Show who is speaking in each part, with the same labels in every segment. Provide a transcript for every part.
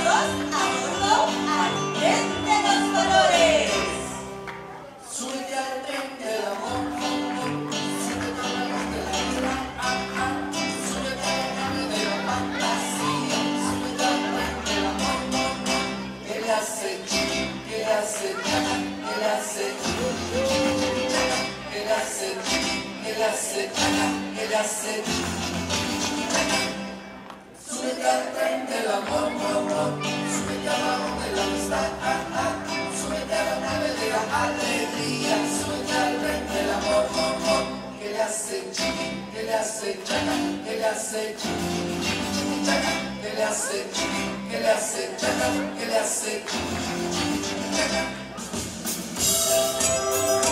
Speaker 1: todos a bordo al tren de los colores.
Speaker 2: Súbete al tren del amor, súbete al vagón de la vida, súbete a la nave de la fantasía, súbete al tren del amor, que le hace chiqui, que le hace chaca, que le hace chiqui, chaca, que le hace chiqui, que le hace chaca, que le hace chiqui, chaca. Súbete al tren del amor, súbete al vagón de la amistad, súbete a la nave de la alegría, súbete al tren del amor, que le hace chiqui, que le hace chaca, que le hace chiqui, chiqui, chaca, que le hace chiqui, que le hace chaca, que le hace chiqui, chiqui, chaca.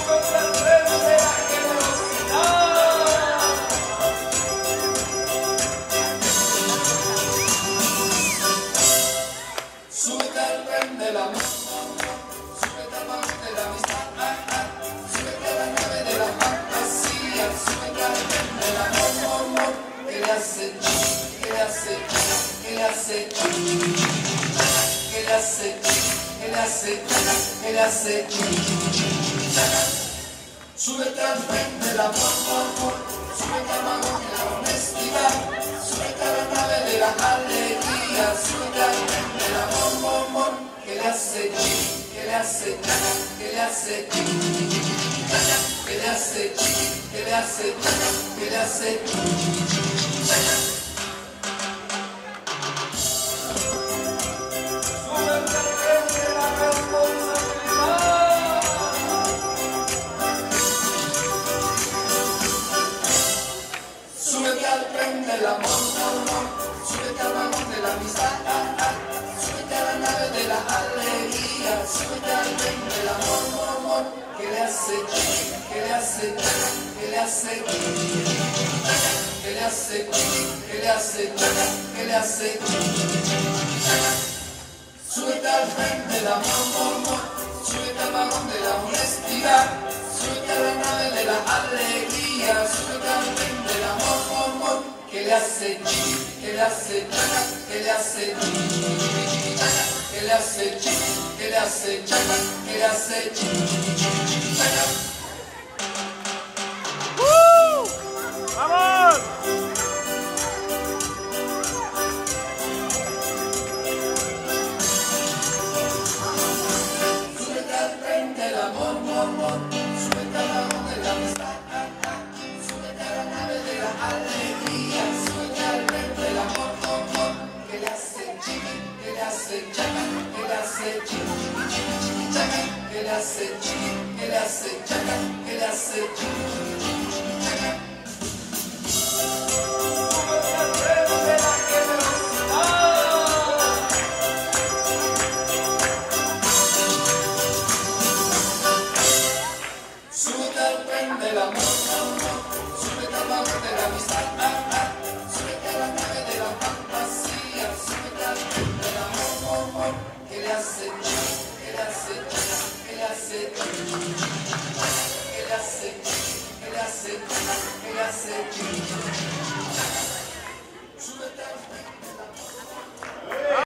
Speaker 2: Súbete al tren de la generosidad. Súbete al tren del amor, súbete al vagón de la amistad, súbete a la nave de la fantasía, súbete al tren del amor, que le hace chiqui, que le hace chaca, que le hace chiqui, que le hace chiqui, que le hace chaca, que le hace chiqui, chaca. Súbete al tren del amor, súbete al vagón de la honestidad, súbete a la nave de la alegría, súbete al tren del amor, que le hace chiqui, que le hace chaca, que le hace chiqui, chaca, que le hace chiqui, que le hace chaca, que le hace chiqui, chaca. Súbete al tren de la responsabilidad. Súbete al tren del amor, súbete al vagón de la amistad, súbete a la nave de la alegría, súbete al tren del amor, que le hace chiqui, que le hace chaca, que le hace chiqui, que le hace chiqui, que le hace chaca, que le hace chiqui, chaca. Súbete al tren del amor, súbete al vagón de la honestidad, súbete a la nave de la alegría, súbete al tren del amor, que le hace chiqui, que le hace chaca, que le hace chiqui, chaca, que le hace chiqui, que le hace chaca, que le hace chiqui, chaca.
Speaker 3: ¡Vamos!
Speaker 2: Súbete al tren del amor, súbete al vagón de la amistad, súbete a la nave de la alegría, súbete al tren del amor, que le hace chiqui, que le hace chaca, que le hace chiqui, chiqui, chaca, que le hace chiqui, que le hace chaca, que le hace chiqui, chiqui, chaca. Súbete al tren de la generosidad. Súbete al tren del amor, súbete al vagón de la amistad, súbete a la nave de la fantasía, súbete al tren del amor, que le hace chiqui, que le hace chaca, que le hace chiqui, que le hace chiqui, que le hace chaca, que le hace chiqui, chaca. Súbete al tren.